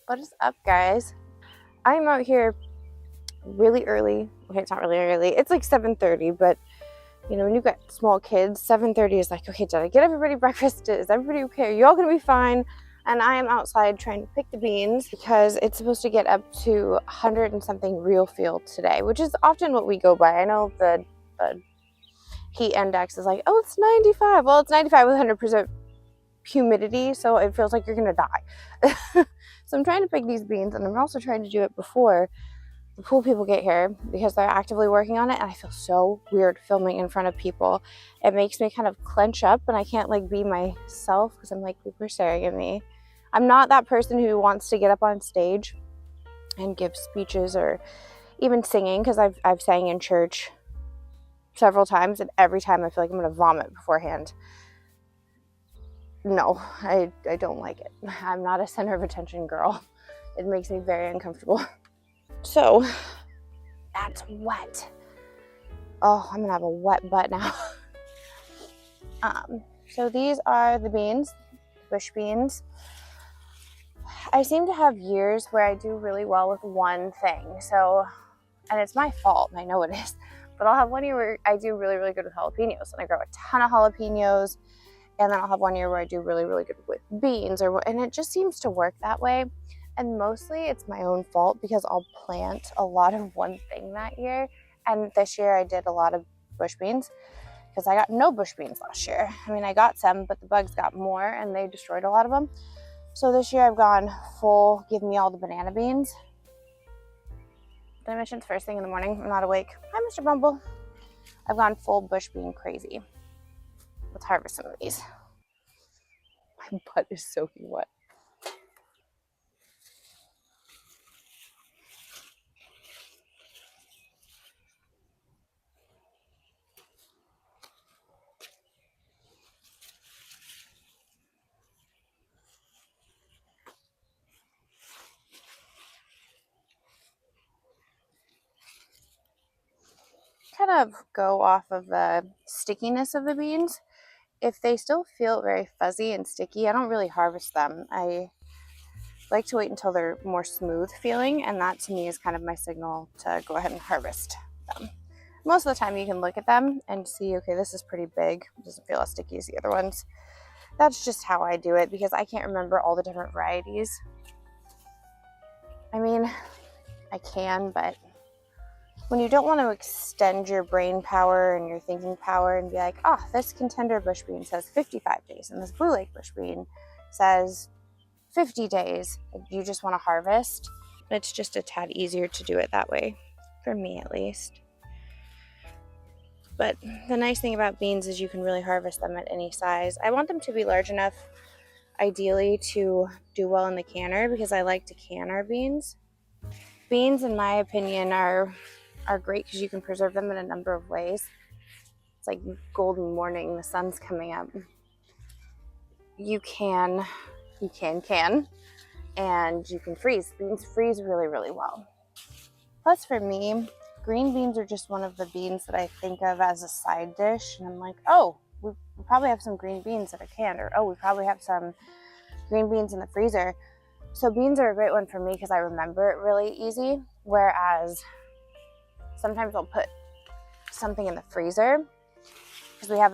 What is up, guys? I'm out here really early. Okay, it's not really early. It's like 7:30, but you know, when you've got small kids, 7:30 is like, okay, did I get everybody breakfast? Is everybody okay? Are you all gonna be fine? And I am outside trying to pick the beans because it's supposed to get up to 100 and something real feel today, which is often what we go by. I know the heat index is like, oh, it's 95. Well, it's 95 with 100% humidity, so it feels like you're gonna die. So I'm trying to pick these beans, and I'm also trying to do it before the pool people get here because they're actively working on it, and I feel so weird filming in front of people. It makes me kind of clench up, and I can't like be myself because I'm like, people are staring at me. I'm not that person who wants to get up on stage and give speeches or even singing, because I've sang in church several times, and every time I feel like I'm gonna vomit beforehand. No, I don't like it. I'm not a center of attention girl. It makes me very uncomfortable. So that's wet. Oh, I'm gonna have a wet butt now. So these are the beans, bush beans. I seem to have years where I do really well with one thing. So, and it's my fault, and I know it is, but I'll have one year where I do really, really good with jalapenos, and I grow a ton of jalapenos. And then I'll have one year where I do really, really good with beans, and it just seems to work that way. And mostly it's my own fault because I'll plant a lot of one thing that year. And this year I did a lot of bush beans because I got no bush beans last year. I mean, I got some, but the bugs got more and they destroyed a lot of them. So this year I've gone full, give me all the banana beans. Did I mention it's first thing in the morning? I'm not awake. Hi, Mr. Bumble. I've gone full bush bean crazy. Let's harvest some of these. My butt is soaking wet. Kind of go off of the stickiness of the beans. If they still feel very fuzzy and sticky, I don't really harvest them. I like to wait until they're more smooth feeling, and that to me is kind of my signal to go ahead and harvest them. Most of the time you can look at them and see, okay, this is pretty big. It doesn't feel as sticky as the other ones. That's just how I do it because I can't remember all the different varieties. I mean, I can, but when you don't want to extend your brain power and your thinking power and be like, oh, this contender bush bean says 55 days and this Blue Lake bush bean says 50 days, you just want to harvest. It's just a tad easier to do it that way, for me at least. But the nice thing about beans is you can really harvest them at any size. I want them to be large enough, ideally, to do well in the canner because I like to can our beans. Beans, in my opinion, are great because you can preserve them in a number of ways. It's like golden morning, the sun's coming up. You can, and you can freeze. Beans freeze really, really well. Plus for me, green beans are just one of the beans that I think of as a side dish. And I'm like, oh, we probably have some green beans that are canned, or oh, we probably have some green beans in the freezer. So beans are a great one for me because I remember it really easy. Whereas sometimes I'll put something in the freezer because we have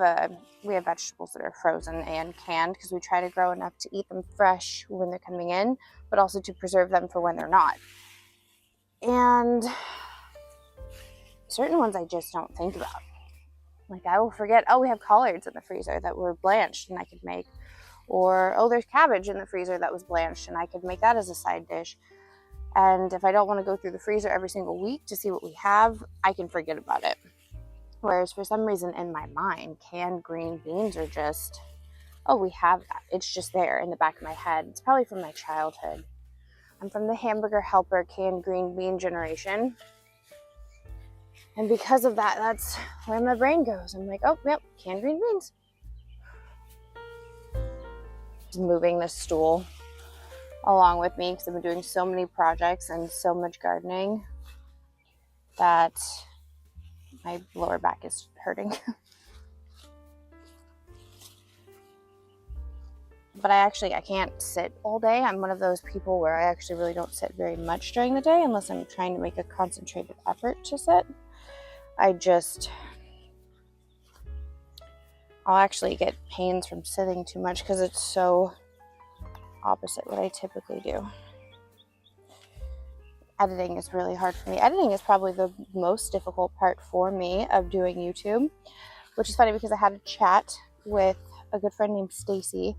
vegetables that are frozen and canned because we try to grow enough to eat them fresh when they're coming in, but also to preserve them for when they're not. And certain ones I just don't think about. Like I will forget, oh, we have collards in the freezer that were blanched and I could make. Or, oh, there's cabbage in the freezer that was blanched and I could make that as a side dish. And if I don't want to go through the freezer every single week to see what we have, I can forget about it. Whereas for some reason in my mind, canned green beans are just, oh, we have that. It's just there in the back of my head. It's probably from my childhood. I'm from the hamburger helper canned green bean generation. And because of that, that's where my brain goes. I'm like, oh, yep, canned green beans. Just moving this stool along with me because I've been doing so many projects and so much gardening that my lower back is hurting. but I can't sit all day. I'm one of those people where I actually really don't sit very much during the day unless I'm trying to make a concentrated effort to sit. I'll actually get pains from sitting too much because it's so opposite what I typically do. Editing is really hard for me. Editing is probably the most difficult part for me of doing YouTube, which is funny because I had a chat with a good friend named Stacy,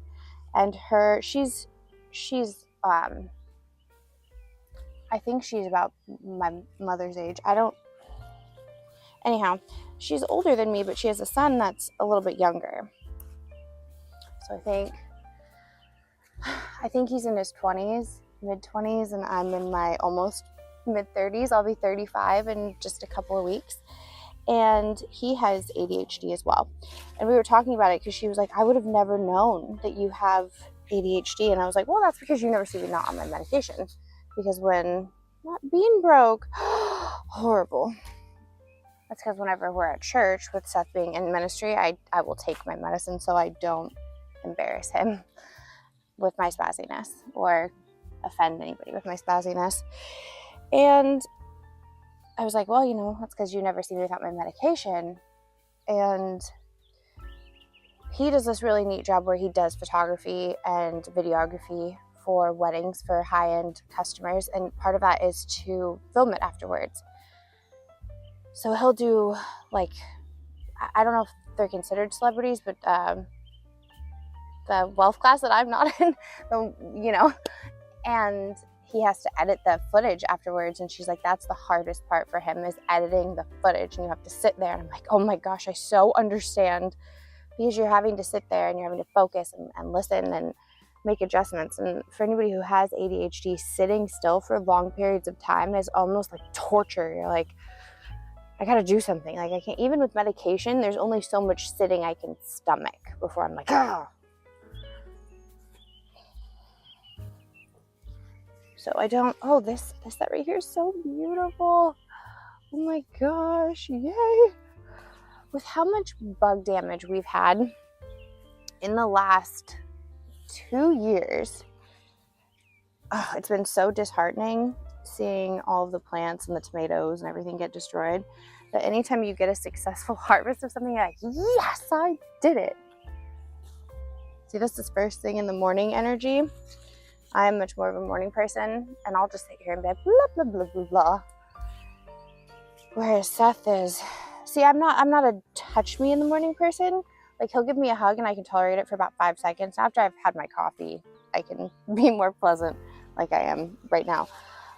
and she's I think she's about my mother's age. Anyhow, she's older than me, but she has a son that's a little bit younger. So I think he's in his 20s, mid-20s, and I'm in my almost mid-30s. I'll be 35 in just a couple of weeks. And he has ADHD as well. And we were talking about it because she was like, I would have never known that you have ADHD. And I was like, well, that's because you never see me not on my medication. Because when not being broke, horrible. That's because whenever we're at church with Seth being in ministry, I will take my medicine so I don't embarrass him with my spazziness or offend anybody with my spazziness. And I was like, well, that's because you never see me without my medication. And he does this really neat job where he does photography and videography for weddings for high-end customers. And part of that is to film it afterwards. So he'll do, like, I don't know if they're considered celebrities, but the wealth class that I'm not in, and he has to edit the footage afterwards. And she's like, that's the hardest part for him, is editing the footage. And you have to sit there. And I'm like, oh my gosh, I so understand, because you're having to sit there and you're having to focus and listen and make adjustments. And for anybody who has ADHD, sitting still for long periods of time is almost like torture. You're like, I gotta do something. Like, I can't, even with medication, there's only so much sitting I can stomach before I'm like, ah. So I don't, this set right here is so beautiful. Oh my gosh, yay. With how much bug damage we've had in the last 2 years, it's been so disheartening seeing all of the plants and the tomatoes and everything get destroyed, that anytime you get a successful harvest of something, you're like, yes, I did it. See, this is first thing in the morning energy. I'm much more of a morning person, and I'll just sit here and be like, blah, blah, blah, blah, blah. Whereas Seth is, I'm not a touch me in the morning person. Like, he'll give me a hug and I can tolerate it for about 5 seconds. After I've had my coffee, I can be more pleasant like I am right now.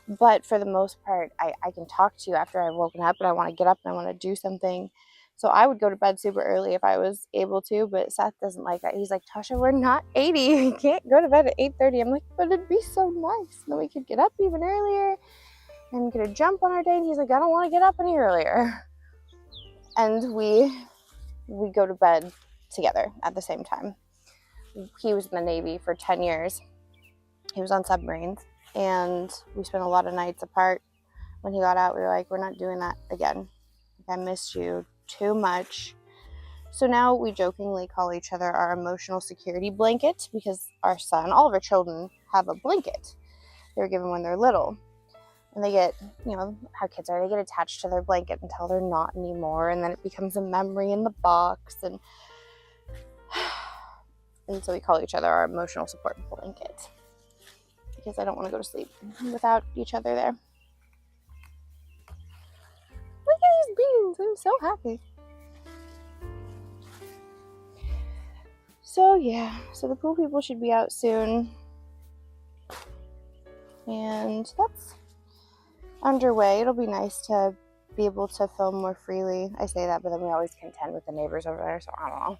But for the most part, I can talk to you after I've woken up and I want to get up and I want to do something. So I would go to bed super early if I was able to, but Seth doesn't like that. He's like, Tasha, we're not 80. You can't go to bed at 8:30. I'm like, but it'd be so nice. And then we could get up even earlier and get a jump on our day. And he's like, I don't want to get up any earlier. And we go to bed together at the same time. He was in the Navy for 10 years. He was on submarines. And we spent a lot of nights apart. When he got out, we were like, we're not doing that again. I missed you too much. So now we jokingly call each other our emotional security blanket, because our son, all of our children have a blanket they were given when they're little. And they get, how kids are, they get attached to their blanket until they're not anymore. And then it becomes a memory in the box. And so we call each other our emotional support blanket, because I don't want to go to sleep without each other there. Look at these beans. I'm so happy. So yeah, so the pool people should be out soon. And that's underway. It'll be nice to be able to film more freely. I say that, but then we always contend with the neighbors over there, so I don't know.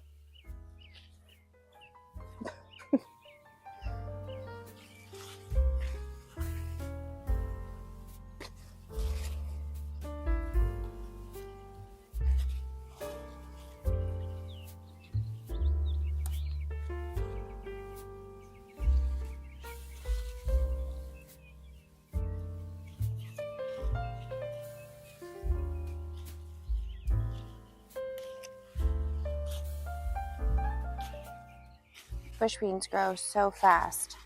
bush beans grow so fast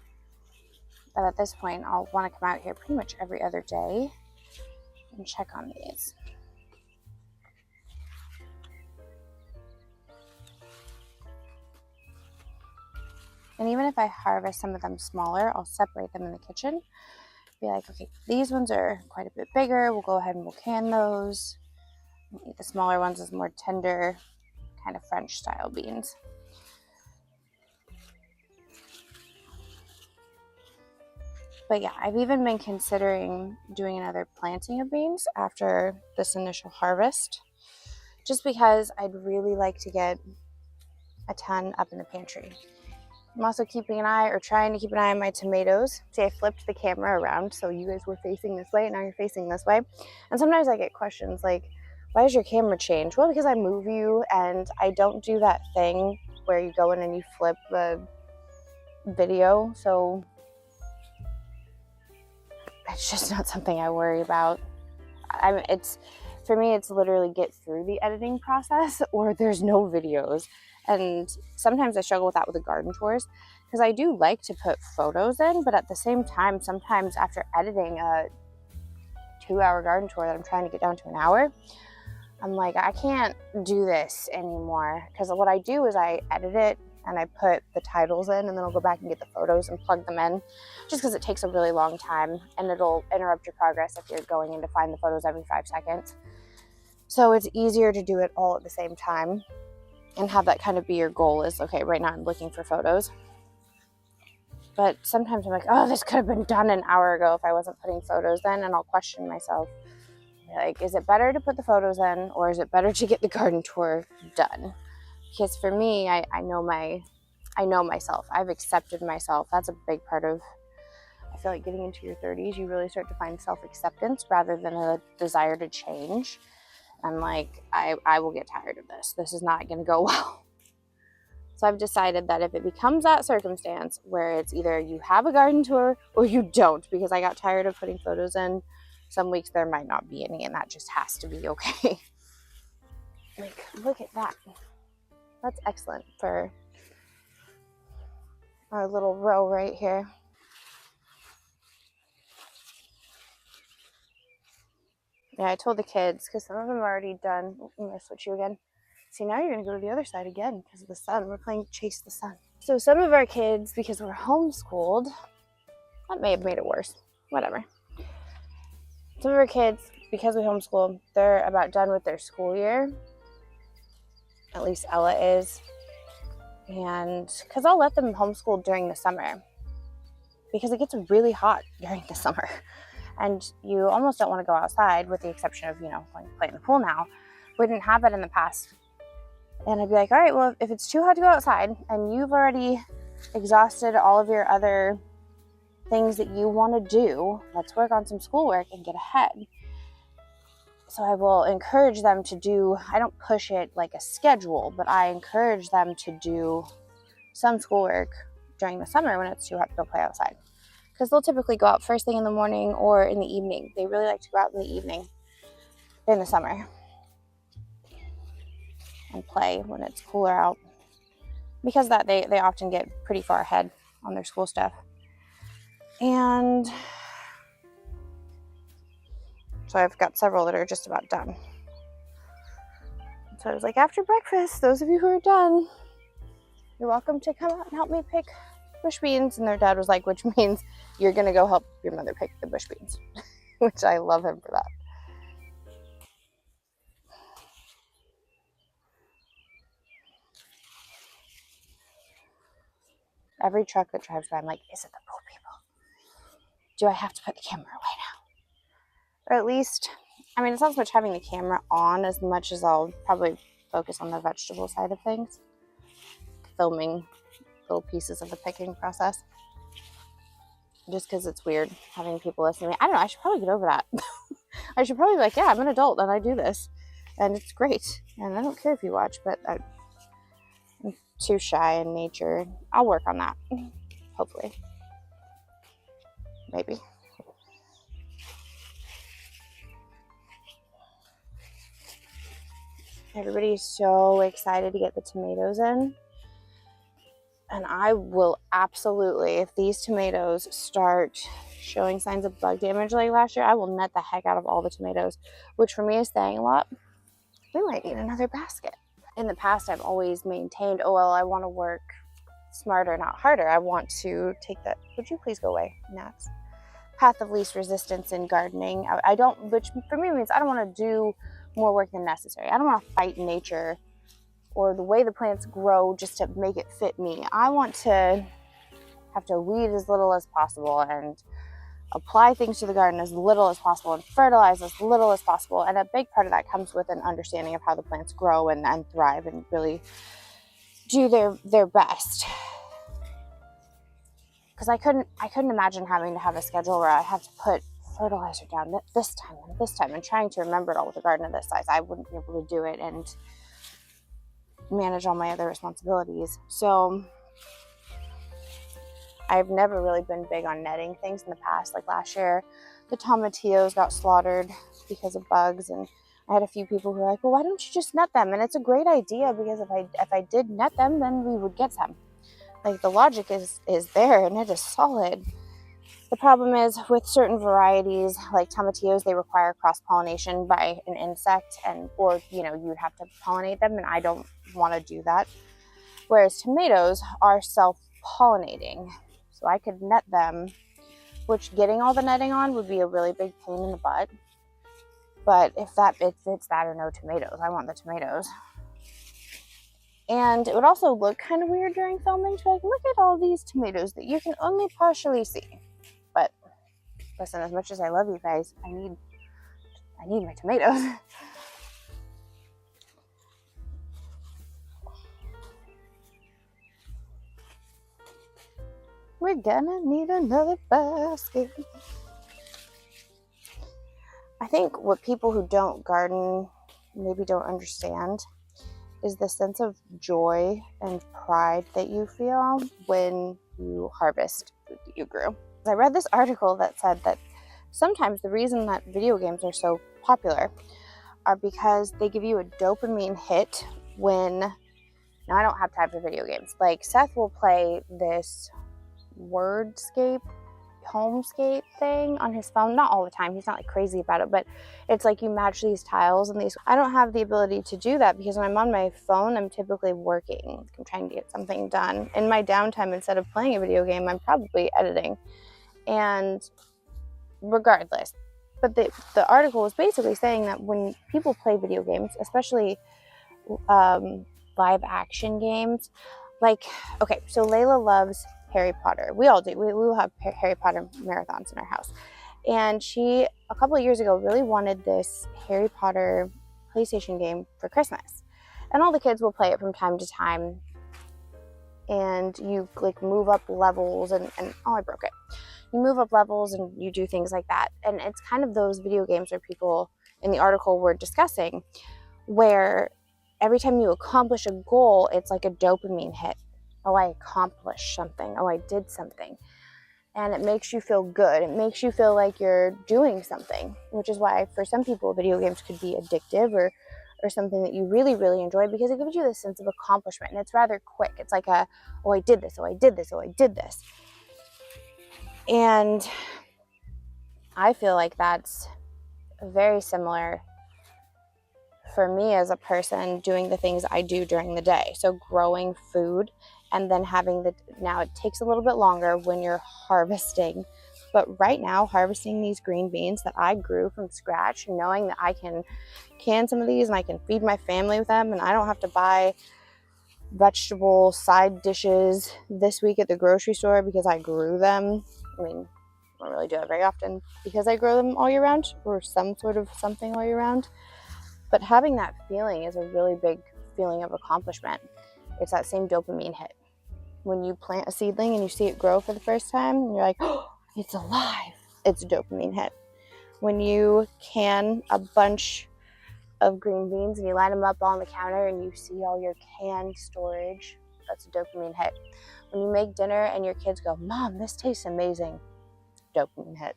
that at this point I'll want to come out here pretty much every other day and check on these. And even if I harvest some of them smaller, I'll separate them in the kitchen. Be like, okay, these ones are quite a bit bigger. We'll go ahead and we'll can those. We'll eat the smaller ones as more tender, kind of French style beans. But yeah, I've even been considering doing another planting of beans after this initial harvest, just because I'd really like to get a ton up in the pantry. I'm also keeping an eye, or trying to keep an eye on my tomatoes. See, I flipped the camera around so you guys were facing this way, and now you're facing this way. And sometimes I get questions like, why does your camera change? Well, because I move you, and I don't do that thing where you go in and you flip the video. So it's just not something I worry about. For me, it's literally get through the editing process or there's no videos. And sometimes I struggle with that with the garden tours, because I do like to put photos in, but at the same time, sometimes after editing a 2-hour garden tour that I'm trying to get down to an hour, I'm like, I can't do this anymore. Because what I do is I edit it and I put the titles in, and then I'll go back and get the photos and plug them in, just because it takes a really long time and it'll interrupt your progress if you're going in to find the photos every 5 seconds. So it's easier to do it all at the same time and have that kind of be your goal is, okay, right now I'm looking for photos. But sometimes I'm like, oh, this could have been done an hour ago if I wasn't putting photos in, and I'll question myself. Like, is it better to put the photos in, or is it better to get the garden tour done? Because for me, I know myself. I've accepted myself. That's a big part of, I feel like, getting into your 30s, you really start to find self-acceptance rather than a desire to change. I'm like, I will get tired of this. This is not going to go well. So I've decided that if it becomes that circumstance where it's either you have a garden tour or you don't, because I got tired of putting photos in, some weeks there might not be any, and that just has to be okay. Like, look at that. That's excellent for our little row right here. Yeah, I told the kids, because some of them are already done. I'm going to switch you again. See, now you're going to go to the other side again because of the sun. We're playing Chase the Sun. So some of our kids, because we're homeschooled, that may have made it worse. Whatever. Some of our kids, because we homeschool, they're about done with their school year. At least Ella is. And because I'll let them homeschool during the summer, because it gets really hot during the summer. And you almost don't want to go outside, with the exception of, going to play in the pool now. We didn't have that in the past. And I'd be like, all right, well, if it's too hot to go outside and you've already exhausted all of your other things that you want to do, let's work on some schoolwork and get ahead. So I will encourage them to do, I don't push it like a schedule, but I encourage them to do some schoolwork during the summer when it's too hot to go play outside. Because they'll typically go out first thing in the morning or in the evening. They really like to go out in the evening in the summer and play when it's cooler out. Because of that, they often get pretty far ahead on their school stuff. And so I've got several that are just about done. So I was like, after breakfast, those of you who are done, you're welcome to come out and help me pick bush beans. And their dad was like, which means you're going to go help your mother pick the bush beans, which I love him for that. Every truck that drives by, I'm like, is it the pool people? Do I have to put the camera away now? Or at least, it's not so much having the camera on as much as I'll probably focus on the vegetable side of things. Filming little pieces of the picking process. Just because it's weird having people listen to me. I don't know, I should probably get over that. I should probably be like, yeah, I'm an adult and I do this. And it's great. And I don't care if you watch, but I'm too shy in nature. I'll work on that. Hopefully. Maybe. Everybody's so excited to get the tomatoes in. And I will absolutely, if these tomatoes start showing signs of bug damage like last year, I will net the heck out of all the tomatoes, which for me is saying a lot. We might need another basket. In the past, I've always maintained, oh, well, I want to work smarter, not harder. I want to take that, would you please go away, gnats? Path of least resistance in gardening. I don't, which for me means I don't want to do more work than necessary. I don't want to fight nature or the way the plants grow just to make it fit me. I want to have to weed as little as possible and apply things to the garden as little as possible and fertilize as little as possible. And a big part of that comes with an understanding of how the plants grow and thrive and really do their best. Because I couldn't imagine having to have a schedule where I have to put fertilizer down this time and this time and trying to remember it all with a garden of this size. I wouldn't be able to do it and manage all my other responsibilities. So I've never really been big on netting things in the past. Like last year, the tomatillos got slaughtered because of bugs, and I had a few people who were like, well, why don't you just net them? And it's a great idea, because if I did net them, then we would get some. Like, the logic is there, and it is solid. The problem is with certain varieties, like tomatillos, they require cross-pollination by an insect, or you'd have to pollinate them, and I don't want to do that. Whereas tomatoes are self-pollinating, so I could net them, which getting all the netting on would be a really big pain in the butt. But if it's that or no tomatoes, I want the tomatoes. And it would also look kind of weird during filming to be like, look at all these tomatoes that you can only partially see. But listen, as much as I love you guys, I need my tomatoes. We're gonna need another basket. I think what people who don't garden maybe don't understand is the sense of joy and pride that you feel when you harvest food that you grew. I read this article that said that sometimes the reason that video games are so popular are because they give you a dopamine hit when, now I don't have time for video games, like Seth will play this wordscape, homescape thing on his phone, not all the time, he's not like crazy about it, but it's like you match these tiles and these. I don't have the ability to do that because when I'm on my phone, I'm typically working. I'm trying to get something done. In my downtime, instead of playing a video game, I'm probably editing. And regardless, but the article was basically saying that when people play video games, especially live action games, like, okay, so Layla loves Harry Potter. We all do. We will have Harry Potter marathons in our house. And she, a couple of years ago, really wanted this Harry Potter PlayStation game for Christmas. And all the kids will play it from time to time. And you like move up levels and oh, I broke it. You move up levels and you do things like that. And it's kind of those video games where people in the article were discussing, where every time you accomplish a goal, it's like a dopamine hit. Oh, I accomplished something. Oh, I did something. And it makes you feel good. It makes you feel like you're doing something, which is why for some people video games could be addictive or something that you really, really enjoy, because it gives you this sense of accomplishment. And it's rather quick. It's like oh, I did this. Oh, I did this. Oh, I did this. And I feel like that's very similar for me as a person doing the things I do during the day. So growing food and then now it takes a little bit longer when you're harvesting. But right now, harvesting these green beans that I grew from scratch, knowing that I can can some of these and I can feed my family with them and I don't have to buy vegetable side dishes this week at the grocery store because I grew them. I mean, I don't really do it very often because I grow them all year round or some sort of something all year round. But having that feeling is a really big feeling of accomplishment. It's that same dopamine hit. When you plant a seedling and you see it grow for the first time, and you're like, oh, it's alive. It's a dopamine hit. When you can a bunch of green beans and you line them up on the counter and you see all your canned storage, that's a dopamine hit. When you make dinner and your kids go, Mom, this tastes amazing, dopamine hit.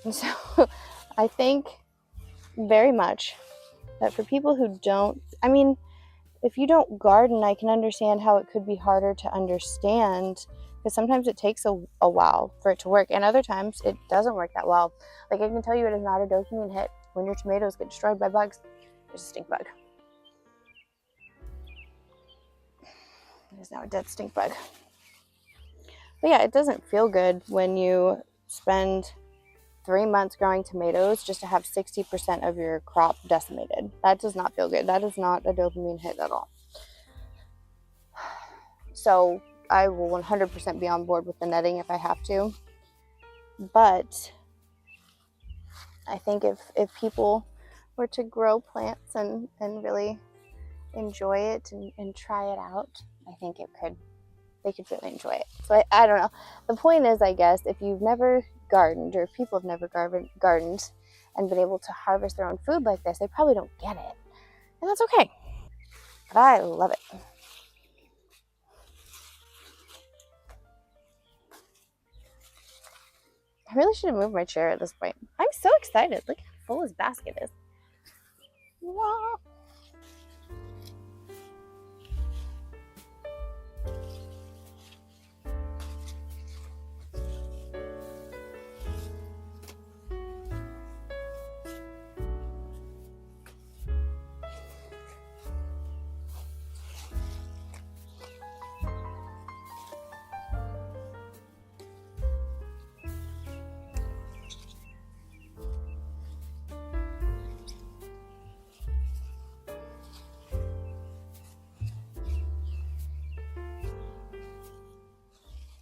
And so I think very much that for people who don't, I mean, if you don't garden, I can understand how it could be harder to understand, because sometimes it takes a while for it to work, and other times it doesn't work that well. Like, I can tell you it is not a dopamine hit when your tomatoes get destroyed by bugs. There's a stink bug. It is now a dead stink bug. But yeah, it doesn't feel good when you spend 3 months growing tomatoes just to have 60% of your crop decimated. That does not feel good. That is not a dopamine hit at all. So I will 100% be on board with the netting if I have to. But I think if people were to grow plants and really enjoy it and try it out, I think they could really enjoy it. So I don't know. The point is, I guess, if you've never gardened, or if people have never gardened and been able to harvest their own food like this, they probably don't get it. And that's okay. But I love it. I really should have moved my chair at this point. I'm so excited. Look how full his basket is. Wow.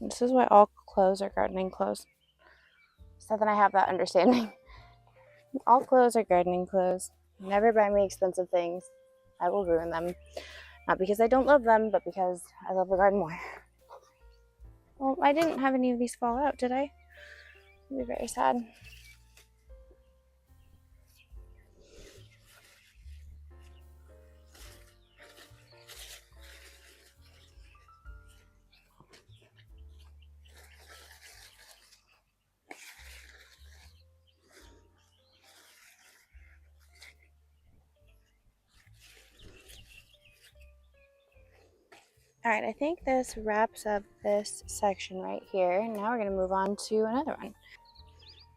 This is why all clothes are gardening clothes. So then I have that understanding. All clothes are gardening clothes. Never buy me expensive things. I will ruin them. Not because I don't love them, but because I love the garden more. Well, I didn't have any of these fall out, did I? I'd be very sad. All right, I think this wraps up this section right here. Now we're going to move on to another one.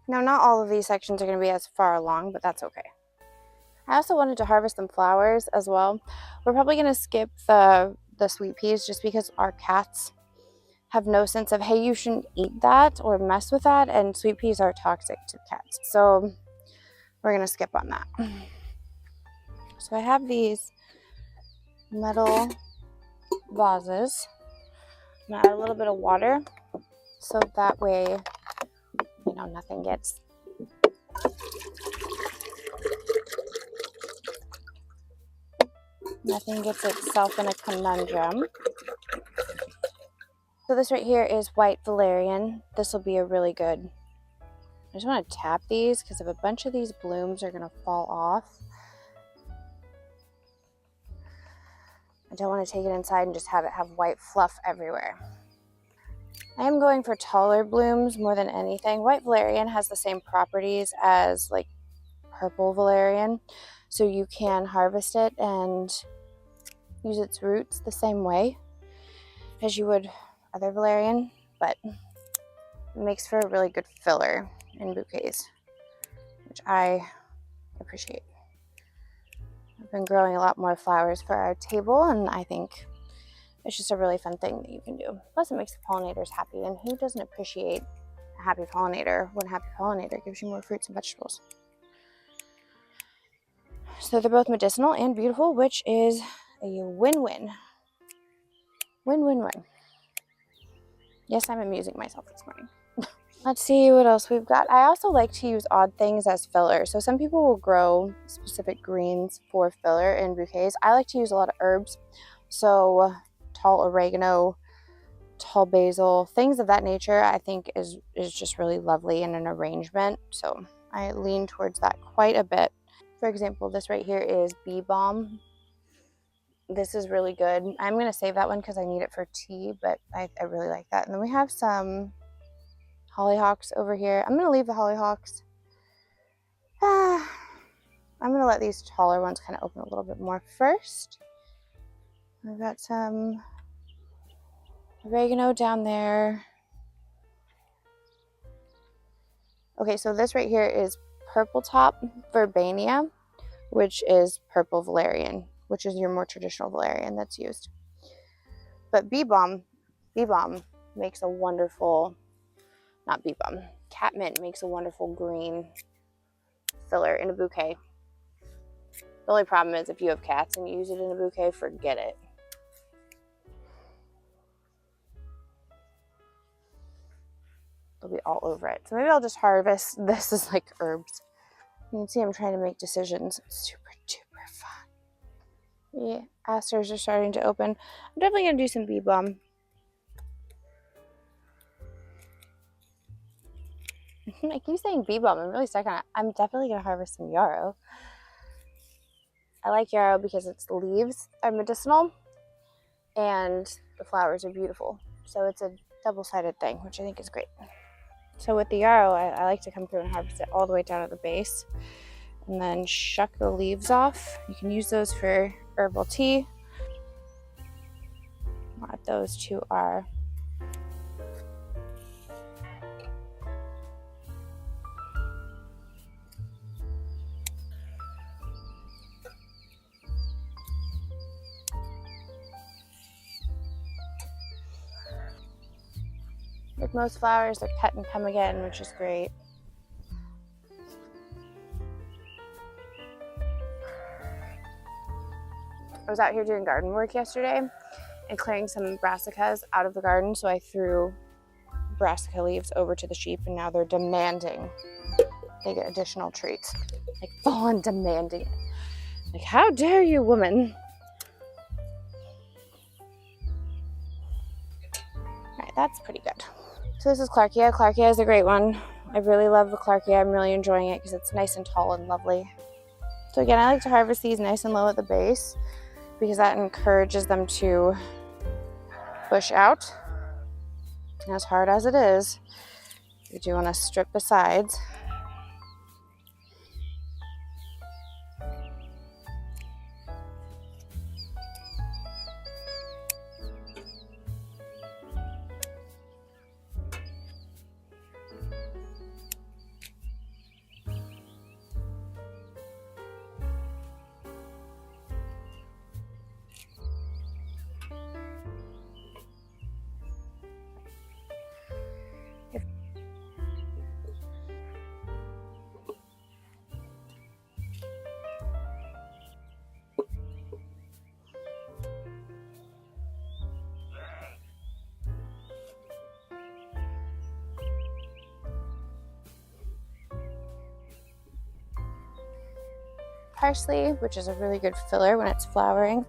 Now, not all of these sections are going to be as far along, but that's okay. I also wanted to harvest some flowers as well. We're probably going to skip the sweet peas just because our cats have no sense of, hey, you shouldn't eat that or mess with that, and sweet peas are toxic to cats. So we're going to skip on that. So I have these metal vases. I'm going to add a little bit of water so that way, nothing gets itself in a conundrum. So this right here is white valerian. This will be a really good, I just want to tap these because if a bunch of these blooms are going to fall off, I don't want to take it inside and just have it have white fluff everywhere. I am going for taller blooms more than anything. White valerian has the same properties as like purple valerian, so you can harvest it and use its roots the same way as you would other valerian, but it makes for a really good filler in bouquets, which I appreciate. I've been growing a lot more flowers for our table, and I think it's just a really fun thing that you can do. Plus, it makes the pollinators happy, and who doesn't appreciate a happy pollinator when a happy pollinator gives you more fruits and vegetables? So they're both medicinal and beautiful, which is a win-win. Win-win-win. Yes, I'm amusing myself this morning. Let's see what else we've got. I also like to use odd things as filler. So some people will grow specific greens for filler in bouquets. I like to use a lot of herbs. So tall oregano, tall basil, things of that nature I think is just really lovely in an arrangement. So I lean towards that quite a bit. For example, this right here is bee balm. This is really good. I'm going to save that one because I need it for tea, but I really like that. And then we have some hollyhocks over here. I'm going to leave the hollyhocks. I'm going to let these taller ones kind of open a little bit more first. I've got some oregano down there. Okay, so this right here is purple top verbena, which is purple valerian, which is your more traditional valerian that's used. But bee balm makes a wonderful, not bee balm, catmint makes a wonderful green filler in a bouquet. The only problem is if you have cats and you use it in a bouquet, forget it. They'll be all over it. So maybe I'll just harvest this as like herbs. You can see I'm trying to make decisions. It's super duper fun. Yeah, asters are starting to open. I'm definitely gonna do some bee balm. I keep saying bee balm. I'm really stuck on it. I'm definitely gonna harvest some yarrow. I like yarrow because its leaves are medicinal and the flowers are beautiful. So it's a double-sided thing, which I think is great. So with the yarrow, I like to come through and harvest it all the way down at the base and then shuck the leaves off. You can use those for herbal tea. What those two are. With most flowers, they're cut and come again, which is great. I was out here doing garden work yesterday and clearing some brassicas out of the garden, so I threw brassica leaves over to the sheep, and now they're demanding they get additional treats. Like full on demanding it. Like, how dare you, woman? Alright, that's pretty good. So this is Clarkia. Clarkia is a great one. I really love the Clarkia. I'm really enjoying it because it's nice and tall and lovely. So again, I like to harvest these nice and low at the base because that encourages them to bush out. And as hard as it is, you do want to strip the sides. Parsley, which is a really good filler when it's flowering.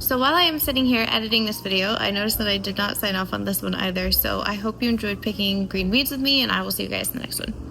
So while I am sitting here editing this video, I noticed that I did not sign off on this one either. So I hope you enjoyed picking green weeds with me, and I will see you guys in the next one.